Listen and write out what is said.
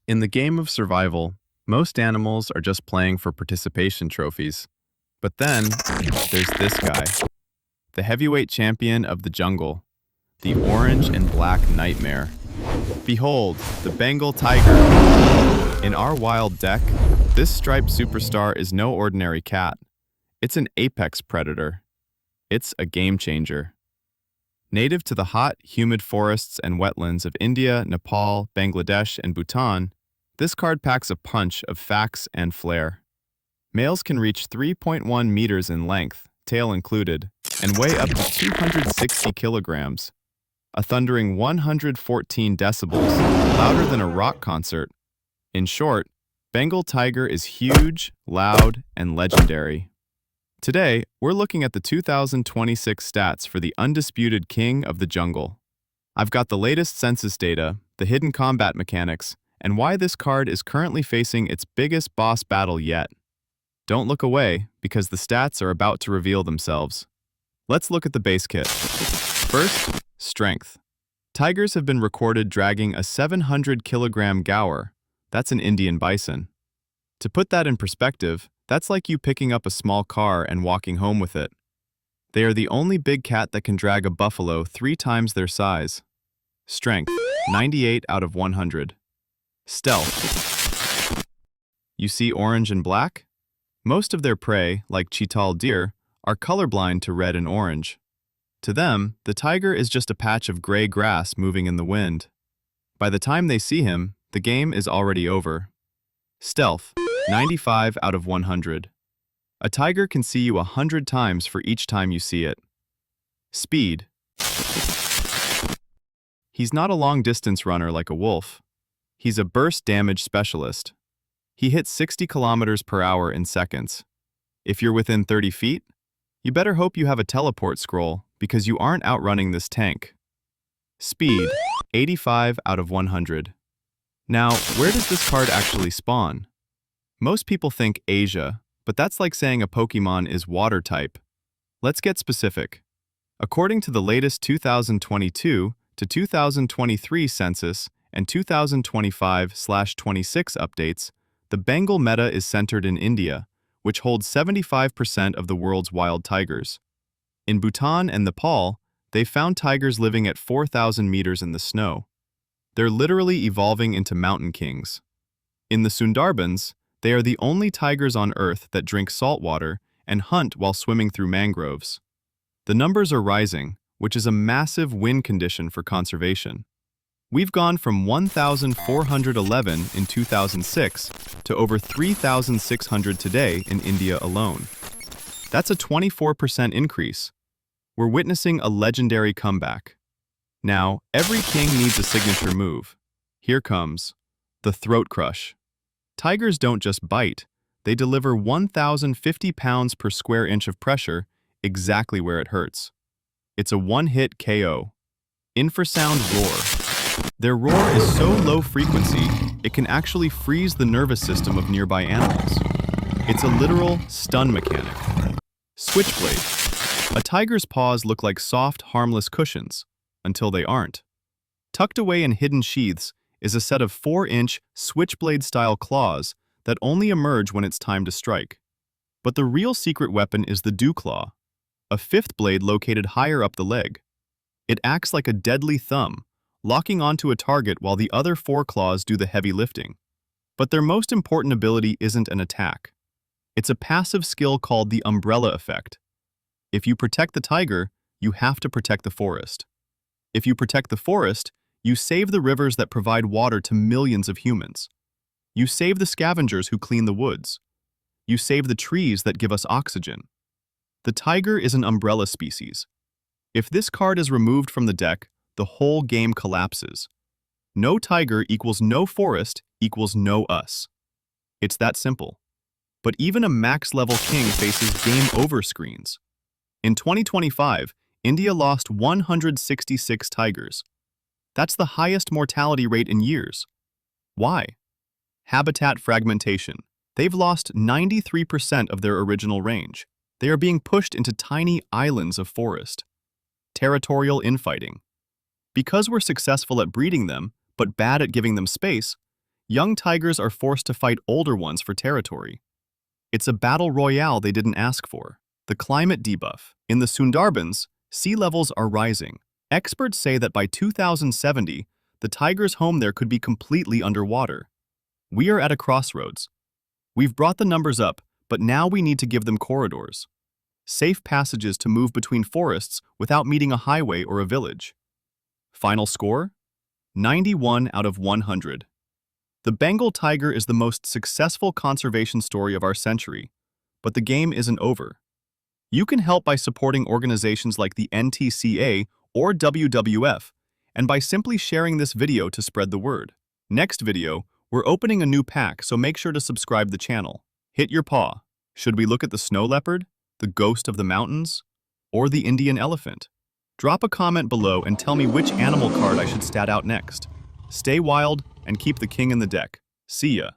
In the game of survival, most animals are just playing for participation trophies. But then, there's this guy, the heavyweight champion of the jungle, the orange and black nightmare. Behold, the Bengal Tiger. In our wild deck, this striped superstar is no ordinary cat. It's an apex predator. It's a game changer. Native to the hot, humid forests and wetlands of India, Nepal, Bangladesh, and Bhutan, this card packs a punch of facts and flair. Males can reach 3.1 meters in length, tail included, and weigh up to 260 kilograms. A thundering 114 decibels, louder than a rock concert. In short, Bengal Tiger is huge, loud, and legendary. Today, we're looking at the 2026 stats for the undisputed king of the jungle. I've got the latest census data, the hidden combat mechanics, and why this card is currently facing its biggest boss battle yet. Don't look away, because the stats are about to reveal themselves. Let's look at the base kit. First, strength. Tigers have been recorded dragging a 700-kilogram gaur. That's an Indian bison. To put that in perspective, that's like you picking up a small car and walking home with it. They are the only big cat that can drag a buffalo 3 times their size. Strength, 98 out of 100. Stealth. You see orange and black? Most of their prey, like cheetal deer, are colorblind to red and orange. To them, the tiger is just a patch of gray grass moving in the wind. By the time they see him, the game is already over. Stealth, 95 out of 100. A tiger can see you 100 times for each time you see it. Speed. He's not a long-distance runner like a wolf. He's a burst damage specialist. He hits 60 kilometers per hour in seconds. If you're within 30 feet, you better hope you have a teleport scroll because you aren't outrunning this tank. Speed, 85 out of 100. Now, where does this card actually spawn? Most people think Asia, but that's like saying a Pokemon is water type. Let's get specific. According to the latest 2022 to 2023 census and 2025/26 updates, the Bengal meta is centered in India, which holds 75% of the world's wild tigers. In Bhutan and Nepal, they've found tigers living at 4,000 meters in the snow. They're literally evolving into mountain kings. In the Sundarbans, they are the only tigers on Earth that drink salt water and hunt while swimming through mangroves. The numbers are rising, which is a massive win condition for conservation. We've gone from 1,411 in 2006 to over 3,600 today in India alone. That's a 24% increase. We're witnessing a legendary comeback. Now, every king needs a signature move. Here comes the throat crush. Tigers don't just bite, they deliver 1,050 pounds per square inch of pressure exactly where it hurts. It's a one-hit KO. Infrasound roar. Their roar is so low frequency, it can actually freeze the nervous system of nearby animals. It's a literal stun mechanic. Switchblade. A tiger's paws look like soft, harmless cushions, until they aren't. Tucked away in hidden sheaths is a set of 4-inch switchblade-style claws that only emerge when it's time to strike. But the real secret weapon is the dew claw, a 5th blade located higher up the leg. It acts like a deadly thumb, locking onto a target while the other 4 claws do the heavy lifting. But their most important ability isn't an attack. It's a passive skill called the umbrella effect. If you protect the tiger, you have to protect the forest. If you protect the forest, you save the rivers that provide water to millions of humans. You save the scavengers who clean the woods. You save the trees that give us oxygen. The tiger is an umbrella species. If this card is removed from the deck, the whole game collapses. No tiger equals no forest equals no us. It's that simple. But even a max-level king faces game over screens. In 2025, India lost 166 tigers. That's the highest mortality rate in years. Why? Habitat fragmentation. They've lost 93% of their original range. They are being pushed into tiny islands of forest. Territorial infighting. Because we're successful at breeding them, but bad at giving them space, Young tigers are forced to fight older ones for territory. It's a battle royale they didn't ask for. The climate debuff. In the Sundarbans, sea levels are rising. Experts say that by 2070, the tigers' home there could be completely underwater. We are at a crossroads. We've brought the numbers up, but now we need to give them corridors. Safe passages to move between forests without meeting a highway or a village. Final score? 91 out of 100. The Bengal tiger is the most successful conservation story of our century, but the game isn't over. You can help by supporting organizations like the NTCA or WWF, and by simply sharing this video to spread the word. Next video, we're opening a new pack, so make sure to subscribe the channel. Hit your paw. Should we look at the snow leopard, the ghost of the mountains, or the Indian elephant? Drop a comment below and tell me which animal card I should stat out next. Stay wild and keep the king in the deck. See ya.